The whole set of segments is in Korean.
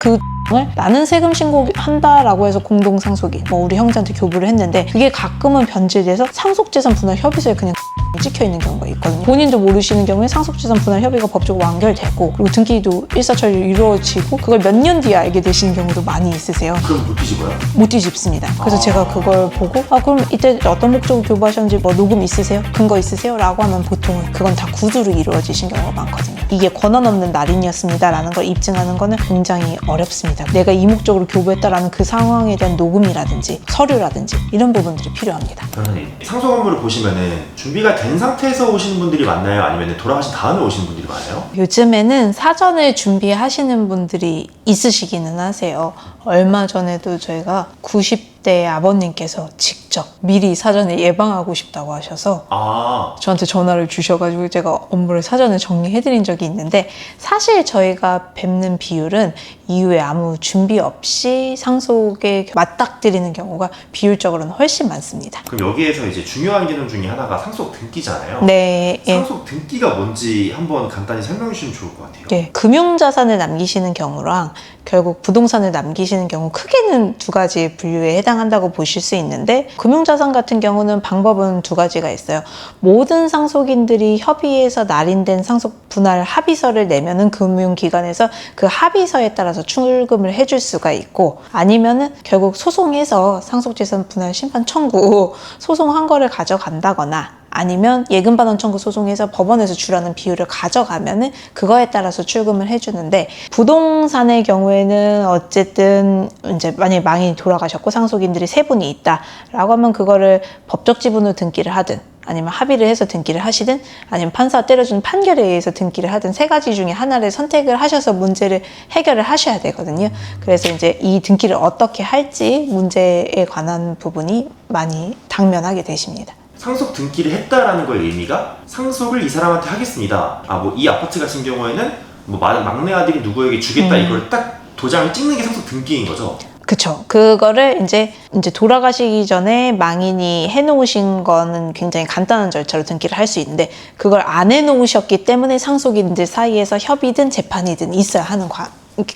그 을 나는 세금 신고한다라고 해서 공동상속인 우리 형제한테 교부를 했는데 그게 가끔은 변질돼서 상속재산 분할 협의서에 그냥 찍혀 있는 경우가 있거든요. 본인도 모르시는 경우에 상속재산 분할 협의가 법적으로 완결되고 그리고 등기도 일사천리로 이루어지고 그걸 몇 년 뒤에 알게 되시는 경우도 많이 있으세요. 그럼 못 뒤집어요? 못 뒤집습니다. 그래서 제가 그걸 보고 그럼 이때 어떤 목적으로 교부하셨는지 녹음 있으세요? 근거 있으세요? 라고 하면 보통은 그건 다 구두로 이루어지신 경우가 많거든요. 이게 권한 없는 날인이었습니다 라는 걸 입증하는 거는 굉장히 어렵습니다. 내가 이 목적으로 교부했다라는 그 상황에 대한 녹음이라든지 서류라든지 이런 부분들이 필요합니다. 변호사님, 상속 업무를 보시면은 준비가 된 상태에서 오시는 분들이 많나요? 아니면 돌아가신 다음에 오시는 분들이 많아요? 요즘에는 사전에 준비하시는 분들이 있으시기는 하세요. 얼마 전에도 저희가 90대 아버님께서 직접 미리 사전에 예방하고 싶다고 하셔서 저한테 전화를 주셔가지고 제가 업무를 사전에 정리해드린 적이 있는데 사실 저희가 뵙는 비율은 이후에 아무 준비 없이 상속에 맞닥뜨리는 경우가 비율적으로는 훨씬 많습니다. 그럼 여기에서 이제 중요한 개념 중에 하나가 상속 등기잖아요. 네. 상속 등기가 뭔지 한번 간단히 설명해 주시면 좋을 것 같아요. 네. 금융자산을 남기시는 경우랑 결국 부동산을 남기시는 경우 크게는 두 가지 분류에 해당한다고 보실 수 있는데 금융자산 같은 경우는 방법은 두 가지가 있어요. 모든 상속인들이 협의해서 날인된 상속 분할 합의서를 내면은 금융기관에서 그 합의서에 따라서 출금을 해줄 수가 있고 아니면은 결국 소송해서 상속재산 분할 심판 청구 소송한 거를 가져간다거나 아니면 예금반환 청구 소송해서 법원에서 주라는 비율을 가져가면은 그거에 따라서 출금을 해주는데 부동산의 경우에는 어쨌든 이제 만약에 망인이 돌아가셨고 상속인들이 세 분이 있다라고 하면 그거를 법적 지분으로 등기를 하든 아니면 합의를 해서 등기를 하시든 아니면 판사가 때려주는 판결에 의해서 등기를 하든 세 가지 중에 하나를 선택을 하셔서 문제를 해결을 하셔야 되거든요. 그래서 이제 이 등기를 어떻게 할지 문제에 관한 부분이 많이 당면하게 되십니다. 상속 등기를 했다라는 거의 의미가 상속을 이 사람한테 하겠습니다. 이 아파트 같은 경우에는 막내 아들이 누구에게 주겠다 이걸 딱 도장을 찍는 게 상속 등기인 거죠. 그쵸. 그거를 이제 돌아가시기 전에 망인이 해놓으신 거는 굉장히 간단한 절차로 등기를 할 수 있는데 그걸 안 해놓으셨기 때문에 상속인들 사이에서 협의든 재판이든 있어야 하는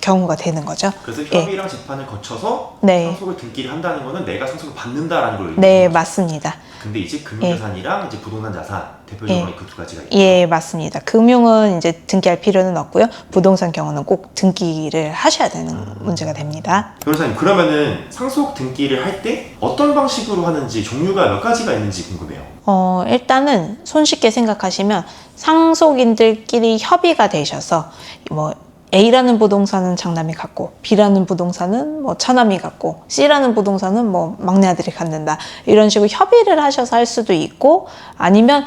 경우가 되는 거죠. 그래서 협의랑 재판을 거쳐서 상속을 등기를 한다는 거는 내가 상속을 받는다라는 걸 의미하는 네, 거죠. 맞습니다. 근데 이제 금융자산이랑 이제 부동산 자산 대표적으로 그 두 가지가 있죠. 예, 맞습니다. 금융은 이제 등기할 필요는 없고요. 부동산 경우는 꼭 등기를 하셔야 되는 문제가 됩니다. 변호사님, 그러면은 상속 등기를 할 때 어떤 방식으로 하는지 종류가 몇 가지가 있는지 궁금해요. 일단은 손쉽게 생각하시면 상속인들끼리 협의가 되셔서 A라는 부동산은 장남이 갖고 B라는 부동산은 차남이 갖고 C라는 부동산은 막내 아들이 갖는다 이런 식으로 협의를 하셔서 할 수도 있고 아니면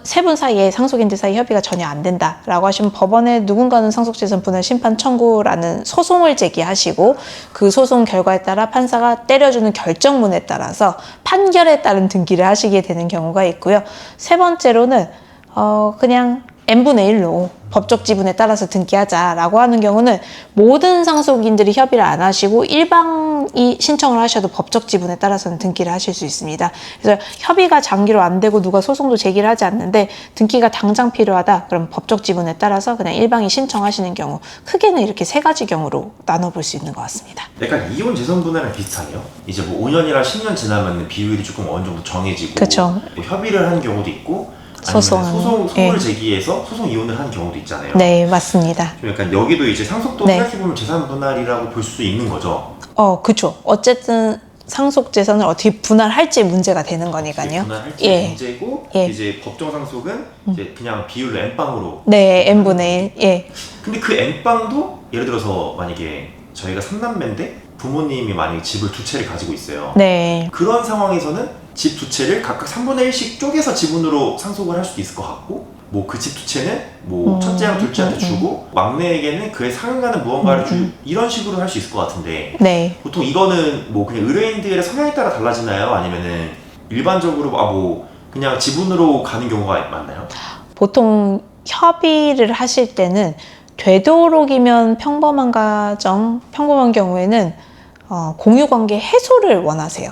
세 분 사이에 상속인들 사이 협의가 전혀 안 된다라고 하시면 법원에 누군가는 상속재산 분할 심판 청구라는 소송을 제기하시고 그 소송 결과에 따라 판사가 때려주는 결정문에 따라서 판결에 따른 등기를 하시게 되는 경우가 있고요. 세 번째로는 그냥 n분의 1로 법적 지분에 따라서 등기하자라고 하는 경우는 모든 상속인들이 협의를 안 하시고 일방이 신청을 하셔도 법적 지분에 따라서는 등기를 하실 수 있습니다. 그래서 협의가 장기로 안 되고 누가 소송도 제기를 하지 않는데 등기가 당장 필요하다 그럼 법적 지분에 따라서 그냥 일방이 신청하시는 경우 크게는 이렇게 세 가지 경우로 나눠볼 수 있는 것 같습니다. 약간 이혼 재산 분할이랑 비슷하네요. 이제 5년이랑 10년 지나면 비율이 조금 어느 정도 정해지고 그쵸. 협의를 하는 경우도 있고 소송을 제기해서 소송 이혼을 하는 경우도 있잖아요. 네, 맞습니다. 좀 약간 여기도 이제 상속도 생각해보면 재산 분할이라고 볼 수 있는 거죠. 그쵸. 어쨌든 상속 재산을 어떻게 분할할지 문제가 되는 거니까요. 분할할지 문제고 이제 법정 상속은 이제 그냥 비율로 n빵으로 n분의 1. 근데 그 n빵도 예를 들어서 만약에 저희가 3남매인데 부모님이 만약에 집을 두 채를 가지고 있어요. 그런 상황에서는 집 두 채를 각각 3분의 1씩 쪼개서 지분으로 상속을 할 수도 있을 것 같고 그 집 두 채는 첫째랑 둘째한테 주고 막내에게는 그에 상응하는 무언가를 이런 식으로 할 수 있을 것 같은데 보통 이거는 그냥 의뢰인들의 성향에 따라 달라지나요? 아니면은 일반적으로 그냥 지분으로 가는 경우가 많나요? 보통 협의를 하실 때는 되도록이면 평범한 가정, 평범한 경우에는 공유관계 해소를 원하세요.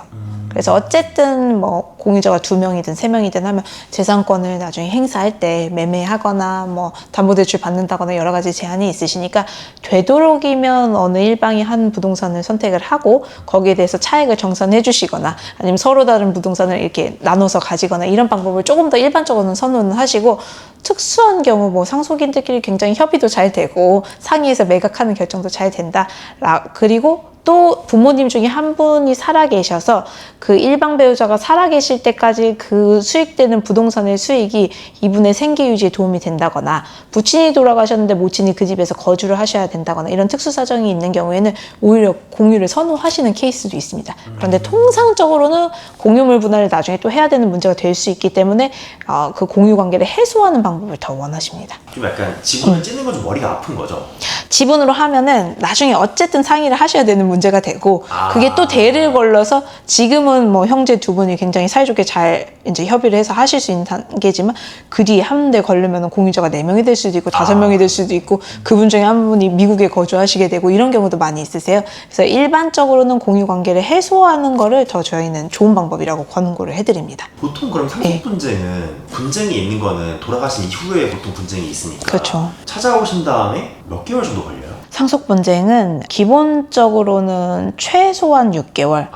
그래서 어쨌든 뭐 공유자가 2명이든 3명이든 하면 재산권을 나중에 행사할 때 매매하거나 뭐 담보대출 받는다거나 여러 가지 제한이 있으시니까 되도록이면 어느 일방이 한 부동산을 선택을 하고 거기에 대해서 차익을 정산해 주시거나 아니면 서로 다른 부동산을 이렇게 나눠서 가지거나 이런 방법을 조금 더 일반적으로는 선호는 하시고, 특수한 경우 뭐 상속인들끼리 굉장히 협의도 잘 되고 상의해서 매각하는 결정도 잘 된다. 그리고 또 부모님 중에 한 분이 살아계셔서 그 일방 배우자가 살아계실 때까지 그 수익되는 부동산의 수익이 이분의 생계 유지에 도움이 된다거나, 부친이 돌아가셨는데 모친이 그 집에서 거주를 하셔야 된다거나 이런 특수 사정이 있는 경우에는 오히려 공유를 선호하시는 케이스도 있습니다. 그런데 통상적으로는 공유물 분할을 나중에 또 해야 되는 문제가 될 수 있기 때문에 그 공유 관계를 해소하는 방법을 더 원하십니다. 좀 약간 지분을 찢는 건 좀 머리가 아픈 거죠? 지분으로 하면은 나중에 어쨌든 상의를 하셔야 되는 문제가 되고, 그게 또 대를 걸러서 지금은 뭐 형제 2분이 굉장히 사이좋게 잘 이제 협의를 해서 하실 수 있는 단계지만 그 뒤에 한 대 걸리면 공유자가 4명이 될 수도 있고 5명이 될 수도 있고 그분 중에 한 분이 미국에 거주하시게 되고 이런 경우도 많이 있으세요. 그래서 일반적으로는 공유 관계를 해소하는 거를 더 저희는 좋은 방법이라고 권고를 해드립니다. 보통 그럼 상속 분쟁은 분쟁이 있는 거는 돌아가신 이후에 보통 분쟁이 있으니까 그렇죠. 찾아오신 다음에 몇 개월 정도 걸려요? 상속 분쟁은 기본적으로는 최소한 6개월,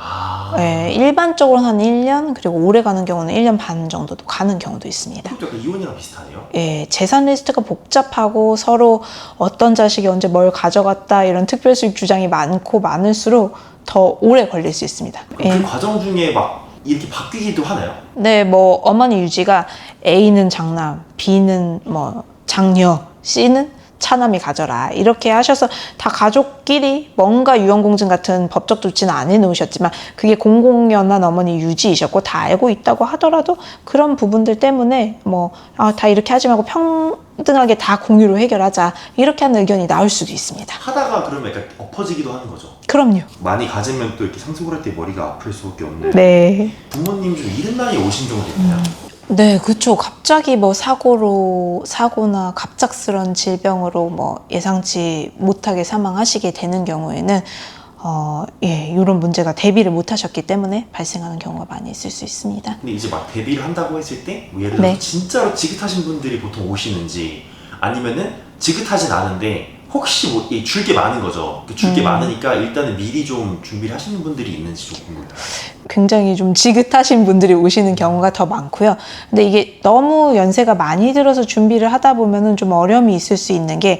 일반적으로는 한 1년, 그리고 오래 가는 경우는 1년 반 정도도 가는 경우도 있습니다. 그것도 약간 이혼이랑 비슷하네요? 예, 재산 리스트가 복잡하고 서로 어떤 자식이 언제 뭘 가져갔다 이런 특별수익 주장이 많고 많을수록 더 오래 걸릴 수 있습니다. 그 과정 중에 막 이렇게 바뀌기도 하나요? 네, 뭐 어머니 유지가 A는 장남, B는 뭐 장녀, C는 차남이 가져라 이렇게 하셔서 다 가족끼리 뭔가 유언공증 같은 법적 조치는 안 해놓으셨지만 그게 공공연한 어머니 유지이셨고 다 알고 있다고 하더라도 그런 부분들 때문에 뭐 다 이렇게 하지 말고 평등하게 다 공유로 해결하자 이렇게 하는 의견이 나올 수도 있습니다. 하다가 그러면 약간 엎어지기도 하는 거죠? 그럼요. 많이 가지면 또 이렇게 상속을 할 때 머리가 아플 수밖에 없는. 네. 부모님 좀 이른 나이에 오신 경우도 있나요? 네, 그렇죠. 갑자기 뭐 사고나 갑작스런 질병으로 뭐 예상치 못하게 사망하시게 되는 경우에는 이런 문제가 대비를 못 하셨기 때문에 발생하는 경우가 많이 있을 수 있습니다. 근데 이제 막 데뷔를 한다고 했을 때 뭐 예를 들어서 진짜로 지긋하신 분들이 보통 오시는지 아니면은 지긋하진 않은데 혹시 뭐 줄 게 많은 거죠. 줄 게 많으니까 일단은 미리 좀 준비를 하시는 분들이 있는지 좀 궁금해요. 굉장히 좀 지긋하신 분들이 오시는 경우가 더 많고요. 근데 이게 너무 연세가 많이 들어서 준비를 하다 보면은 좀 어려움이 있을 수 있는 게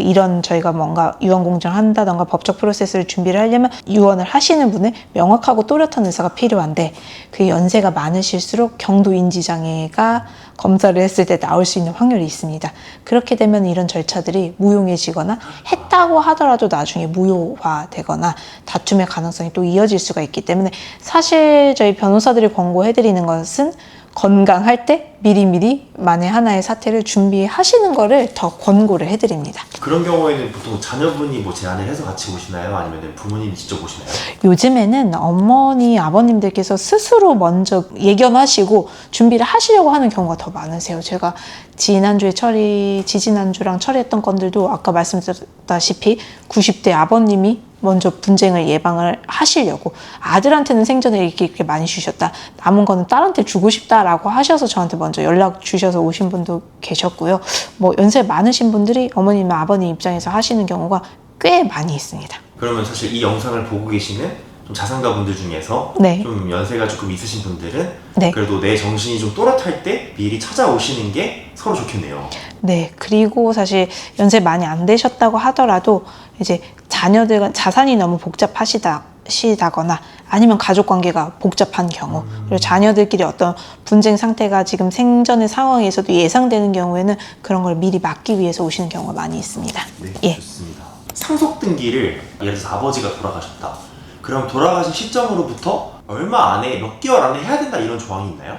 이런 저희가 뭔가 유언공증을 한다던가 법적 프로세스를 준비를 하려면 유언을 하시는 분의 명확하고 또렷한 의사가 필요한데 그 연세가 많으실수록 경도인지장애가 검사를 했을 때 나올 수 있는 확률이 있습니다. 그렇게 되면 이런 절차들이 무용해지거나 했다고 하더라도 나중에 무효화되거나 다툼의 가능성이 또 이어질 수가 있기 때문에 사실 저희 변호사들이 권고해드리는 것은 건강할 때 미리미리 만에 하나의 사태를 준비하시는 거를 더 권고를 해드립니다. 그런 경우에는 보통 자녀분이 뭐 제안을 해서 같이 오시나요? 아니면 부모님이 직접 오시나요? 요즘에는 어머니, 아버님들께서 스스로 먼저 예견하시고 준비를 하시려고 하는 경우가 더 많으세요. 제가 지지난주랑 처리했던 건들도 아까 말씀드렸다시피 90대 아버님이 먼저 분쟁을 예방을 하시려고 아들한테는 생전에 이렇게 많이 주셨다. 남은 거는 딸한테 주고 싶다라고 하셔서 저한테 먼저 연락 주셔서 오신 분도 계셨고요. 뭐 연세 많으신 분들이 어머님, 아버님 입장에서 하시는 경우가 꽤 많이 있습니다. 그러면 사실 이 영상을 보고 계시는 좀 자산가 분들 중에서 좀 연세가 조금 있으신 분들은 그래도 내 정신이 좀 또렷할 때 미리 찾아오시는 게 서로 좋겠네요. 네, 그리고 사실 연세 많이 안 되셨다고 하더라도 이제 자녀들 자산이 너무 복잡하시다거나 아니면 가족 관계가 복잡한 경우 그리고 자녀들끼리 어떤 분쟁 상태가 지금 생전의 상황에서도 예상되는 경우에는 그런 걸 미리 막기 위해서 오시는 경우가 많이 있습니다. 네, 좋습니다. 상속 등기를 예를 들어서 아버지가 돌아가셨다. 그럼 돌아가신 시점으로부터 얼마 안에 몇 개월 안에 해야 된다 이런 조항이 있나요?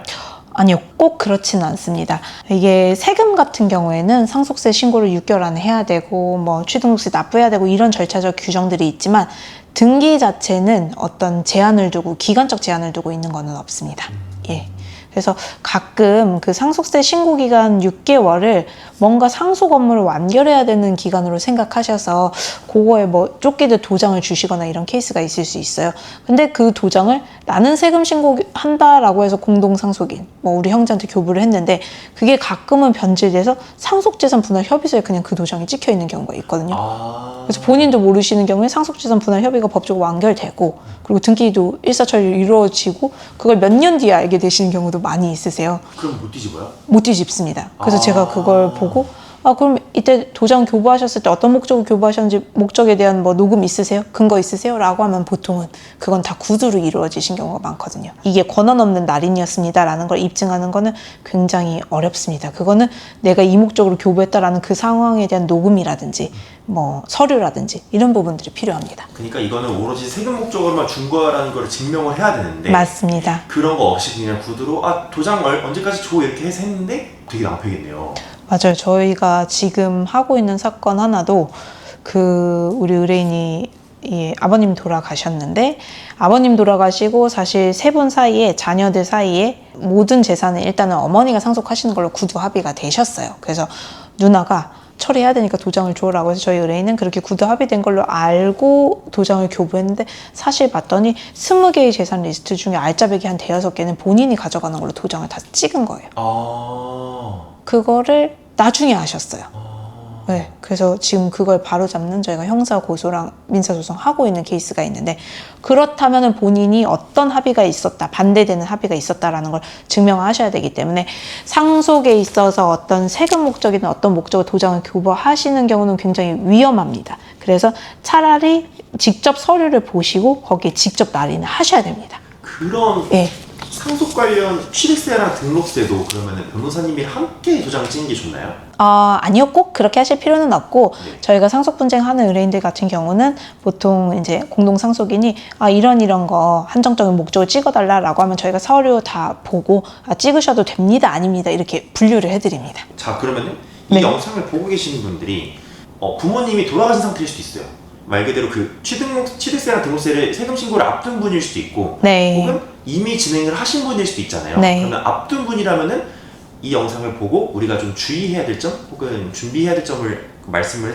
아니요, 꼭 그렇지는 않습니다. 이게 세금 같은 경우에는 상속세 신고를 6개월 안에 해야 되고 뭐 취등록세 납부해야 되고 이런 절차적 규정들이 있지만 등기 자체는 어떤 제한을 두고 기간적 제한을 두고 있는 거는 없습니다. 그래서 가끔 그 상속세 신고 기간 6개월을 뭔가 상속 업무를 완결해야 되는 기간으로 생각하셔서 그거에 뭐 쫓기듯 도장을 주시거나 이런 케이스가 있을 수 있어요. 근데 그 도장을 나는 세금 신고한다라고 해서 공동상속인, 뭐 우리 형제한테 교부를 했는데 그게 가끔은 변질돼서 상속재산 분할 협의서에 그냥 그 도장이 찍혀 있는 경우가 있거든요. 그래서 본인도 모르시는 경우에 상속재산 분할 협의가 법적으로 완결되고 그리고 등기도 일사천리로 이루어지고 그걸 몇 년 뒤에 알게 되시는 경우도 많이 있으세요. 그럼 못 뒤집어요? 못 뒤집습니다. 그래서 제가 그걸 보고 그럼 이때 도장 교부하셨을 때 어떤 목적으로 교부하셨는지 목적에 대한 뭐 녹음 있으세요? 근거 있으세요? 라고 하면 보통은 그건 다 구두로 이루어지신 경우가 많거든요. 이게 권한 없는 날인이었습니다 라는 걸 입증하는 거는 굉장히 어렵습니다. 그거는 내가 이 목적으로 교부했다라는 그 상황에 대한 녹음이라든지 뭐 서류라든지 이런 부분들이 필요합니다. 그러니까 이거는 오로지 세금 목적으로만 준 거라는 걸 증명을 해야 되는데 맞습니다. 그런 거 없이 그냥 구두로 도장 언제까지 줘 이렇게 해서 했는데 되게 낭패겠네요. 맞아요. 저희가 지금 하고 있는 사건 하나도 우리 의뢰인이 아버님 돌아가셨는데 아버님 돌아가시고 사실 세 분 사이에 자녀들 사이에 모든 재산을 일단은 어머니가 상속하시는 걸로 구두 합의가 되셨어요. 그래서 누나가 처리해야 되니까 도장을 줘라고 해서 저희 의뢰인은 그렇게 구두 합의된 걸로 알고 도장을 교부했는데 사실 봤더니 20개의 재산 리스트 중에 알짜배기 한 5개는 본인이 가져가는 걸로 도장을 다 찍은 거예요. 그거를 나중에 아셨어요. 네, 그래서 지금 그걸 바로잡는 저희가 형사 고소랑 민사소송 하고 있는 케이스가 있는데 그렇다면 본인이 어떤 합의가 있었다, 반대되는 합의가 있었다라는 걸 증명하셔야 되기 때문에 상속에 있어서 어떤 세금 목적이든 어떤 목적으로 도장을 교부하시는 경우는 굉장히 위험합니다. 그래서 차라리 직접 서류를 보시고 거기에 직접 날인을 하셔야 됩니다. 그런 상속 관련 취득세랑 등록세도 그러면 변호사님이 함께 도장 찍는 게 좋나요? 아니요, 꼭 그렇게 하실 필요는 없고 저희가 상속 분쟁하는 의뢰인들 같은 경우는 보통 이제 공동상속인이 이런 거 한정적인 목적을 찍어달라라고 하면 저희가 서류 다 보고 찍으셔도 됩니다, 아닙니다 이렇게 분류를 해드립니다. 자, 그러면은 이 영상을 보고 계시는 분들이 부모님이 돌아가신 상태일 수도 있어요. 말 그대로 그 취득세랑 등록세를 세금 신고를 앞둔 분일 수도 있고 혹은 이미 진행을 하신 분일 수도 있잖아요. 그러면 앞둔 분이라면은 이 영상을 보고 우리가 좀 주의해야 될 점 혹은 준비해야 될 점을 말씀을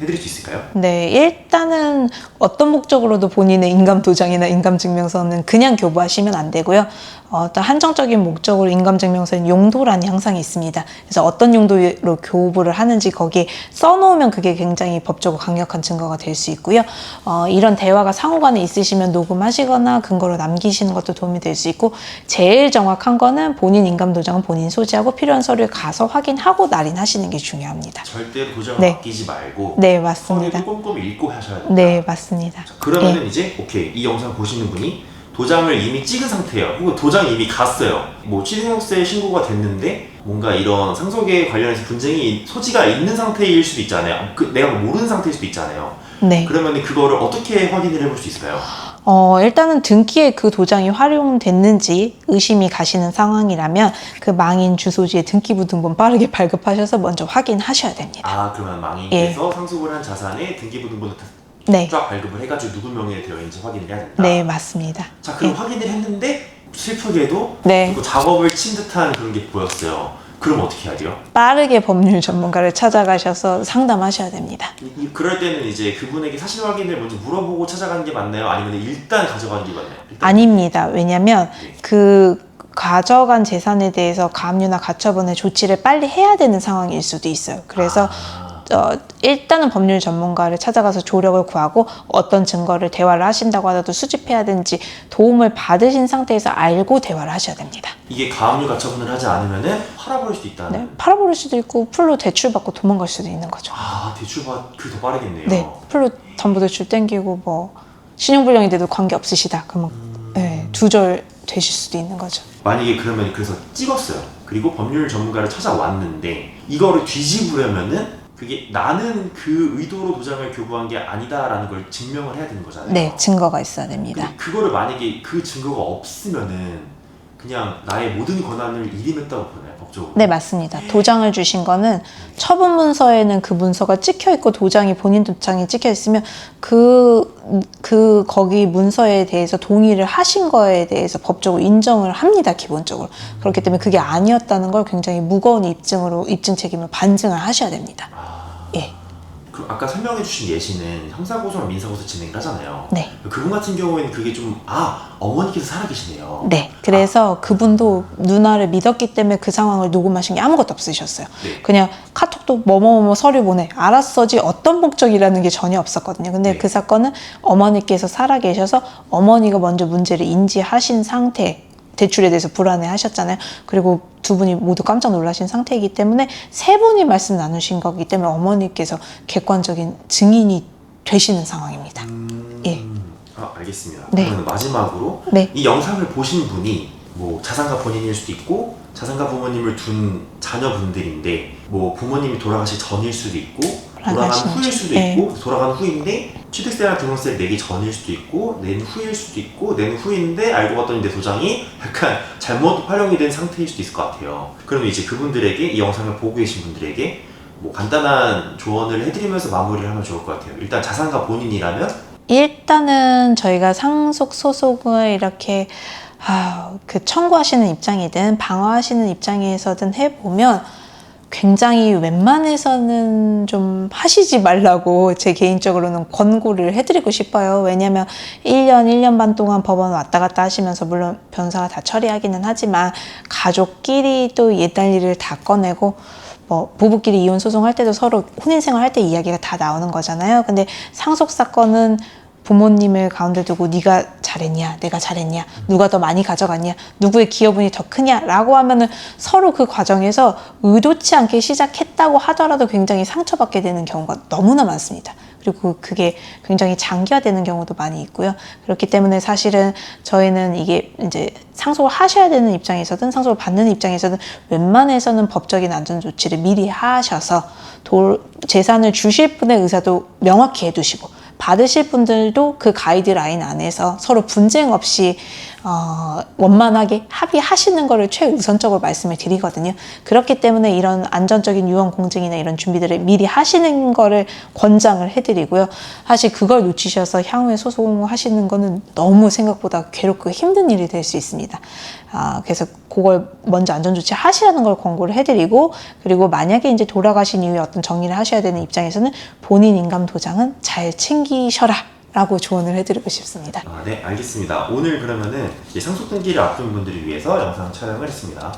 해드릴 수 있을까요? 네, 일단은 어떤 목적으로도 본인의 인감도장이나 인감증명서는 그냥 교부하시면 안 되고요. 어떤 한정적인 목적으로 인감증명서는 용도란이 항상 있습니다. 그래서 어떤 용도로 교부를 하는지 거기에 써놓으면 그게 굉장히 법적으로 강력한 증거가 될 수 있고요. 이런 대화가 상호간에 있으시면 녹음하시거나 근거로 남기시는 것도 도움이 될 수 있고 제일 정확한 거는 본인 인감도장은 본인 소지하고 필요한 서류에 가서 확인하고 날인하시는 게 중요합니다. 절대로 도장을 맡기지 말고 맞습니다. 서류도 꼼꼼히 읽고 하셔야 됩니다. 네, 맞습니다. 자, 그러면은 이제 이 영상 보시는 분이 도장을 이미 찍은 상태예요. 혹은 도장이 이미 갔어요. 뭐 취득세 신고가 됐는데 뭔가 이런 상속에 관련해서 분쟁이 소지가 있는 상태일 수도 있잖아요. 내가 모르는 상태일 수도 있잖아요. 그러면 그거를 어떻게 확인을 해볼 수 있을까요? 일단은 등기에 그 도장이 활용됐는지 의심이 가시는 상황이라면 그 망인 주소지의 등기부등본 빠르게 발급하셔서 먼저 확인하셔야 됩니다. 그러면 망인께서 상속을 한 자산의 등기부등본을 쫙 발급을 해가지고 누구 명의에 되어 있는지 확인을 해야 된다. 네, 맞습니다. 자, 그럼 확인을 했는데 슬프게도 작업을 친 듯한 그런 게 보였어요. 그럼 어떻게 해야 돼요? 빠르게 법률 전문가를 찾아가셔서 상담하셔야 됩니다. 그럴 때는 이제 그분에게 사실 확인을 먼저 물어보고 찾아가는 게 맞나요? 아니면 일단 가져가는 게 맞나요? 아닙니다. 왜냐하면 그 가져간 재산에 대해서 가압류나 가처분의 조치를 빨리 해야 되는 상황일 수도 있어요. 그래서 일단은 법률 전문가를 찾아가서 조력을 구하고 어떤 증거를 대화를 하신다고 하더라도 수집해야 되는지 도움을 받으신 상태에서 알고 대화를 하셔야 됩니다. 이게 가압류 가처분을 하지 않으면은 팔아버릴 수도 있다는? 팔아버릴 수도 있고 풀로 대출받고 도망갈 수도 있는 거죠. 그게 더 빠르겠네요. 풀로 담보대출 땡기고 뭐 신용불량인데도 관계 없으시다. 그러면 두절 되실 수도 있는 거죠. 만약에 그러면 그래서 찍었어요. 그리고 법률 전문가를 찾아왔는데 이거를 뒤집으려면은 그게 나는 그 의도로 도장을 교부한 게 아니다라는 걸 증명을 해야 되는 거잖아요. 네, 증거가 있어야 됩니다. 그거를 만약에 그 증거가 없으면은 그냥 나의 모든 권한을 일임했다고 보나요, 법적으로? 네, 맞습니다. 도장을 주신 거는 처분 문서에는 그 문서가 찍혀 있고 도장이 본인 도장이 찍혀 있으면 그 거기 문서에 대해서 동의를 하신 거에 대해서 법적으로 인정을 합니다, 기본적으로. 그렇기 때문에 그게 아니었다는 걸 굉장히 무거운 입증 책임을 반증을 하셔야 됩니다. 예. 그럼 아까 설명해주신 예시는 형사고소랑 민사고소 진행을 하잖아요. 네. 그분 같은 경우에는 그게 좀 어머니께서 살아계시네요. 네. 그래서 그분도 누나를 믿었기 때문에 그 상황을 녹음하신 게 아무것도 없으셨어요. 네. 그냥 카톡도 뭐뭐뭐 서류 보내. 알았어지 어떤 목적이라는 게 전혀 없었거든요. 근데 네. 그 사건은 어머니께서 살아계셔서 어머니가 먼저 문제를 인지하신 상태, 대출에 대해서 불안해 하셨잖아요. 그리고 두 분이 모두 깜짝 놀라신 상태이기 때문에 세 분이 말씀 나누신 거기 때문에 어머니께서 객관적인 증인이 되시는 상황입니다. 예. 알겠습니다. 네. 그러면 마지막으로 네. 이 영상을 보신 분이 뭐 자산가 본인일 수도 있고 자산가 부모님을 둔 자녀분들인데 뭐 부모님이 돌아가시 전일 수도 있고 돌아간 후일 수도 네. 있고 돌아간 후인데 취득세나 등록세를 내기 전일 수도 있고 낸 후일 수도 있고 낸 후인데 알고 봤더니 내 도장이 약간 잘못 활용이 된 상태일 수도 있을 것 같아요. 그러면 이제 그분들에게 이 영상을 보고 계신 분들에게 뭐 간단한 조언을 해드리면서 마무리를 하면 좋을 것 같아요. 일단 자산가 본인이라면 일단은 저희가 상속 소송을 이렇게 청구하시는 입장이든 방어하시는 입장에서든 해보면 굉장히 웬만해서는 좀 하시지 말라고 제 개인적으로는 권고를 해드리고 싶어요. 왜냐면 1년 반 동안 법원 왔다 갔다 하시면서 물론 변호사가 다 처리하기는 하지만 가족끼리 또 옛날 일을 다 꺼내고 뭐 부부끼리 이혼 소송할 때도 서로 혼인생활 할 때 이야기가 다 나오는 거잖아요. 근데 상속 사건은 부모님을 가운데 두고 네가 잘했냐, 내가 잘했냐, 누가 더 많이 가져갔냐, 누구의 기여분이 더 크냐라고 하면은 서로 그 과정에서 의도치 않게 시작했다고 하더라도 굉장히 상처받게 되는 경우가 너무나 많습니다. 그리고 그게 굉장히 장기화되는 경우도 많이 있고요. 그렇기 때문에 사실은 저희는 이게 이제 상속을 하셔야 되는 입장에서든 상속을 받는 입장에서든 웬만해서는 법적인 안전 조치를 미리 하셔서 재산을 주실 분의 의사도 명확히 해두시고 받으실 분들도 그 가이드라인 안에서 서로 분쟁 없이 원만하게 합의하시는 것을 최우선적으로 말씀을 드리거든요. 그렇기 때문에 이런 안전적인 유언 공증이나 이런 준비들을 미리 하시는 거를 권장을 해드리고요. 사실 그걸 놓치셔서 향후에 소송하시는 거는 너무 생각보다 괴롭고 힘든 일이 될 수 있습니다. 그래서 그걸 먼저 안전조치 하시라는 걸 권고를 해드리고, 그리고 만약에 이제 돌아가신 이후에 어떤 정리를 하셔야 되는 입장에서는 본인 인감 도장은 잘 챙기셔라 라고 조언을 해드리고 싶습니다. 네, 알겠습니다. 오늘 그러면은 상속 등기를 앞둔 분들을 위해서 영상 촬영을 했습니다.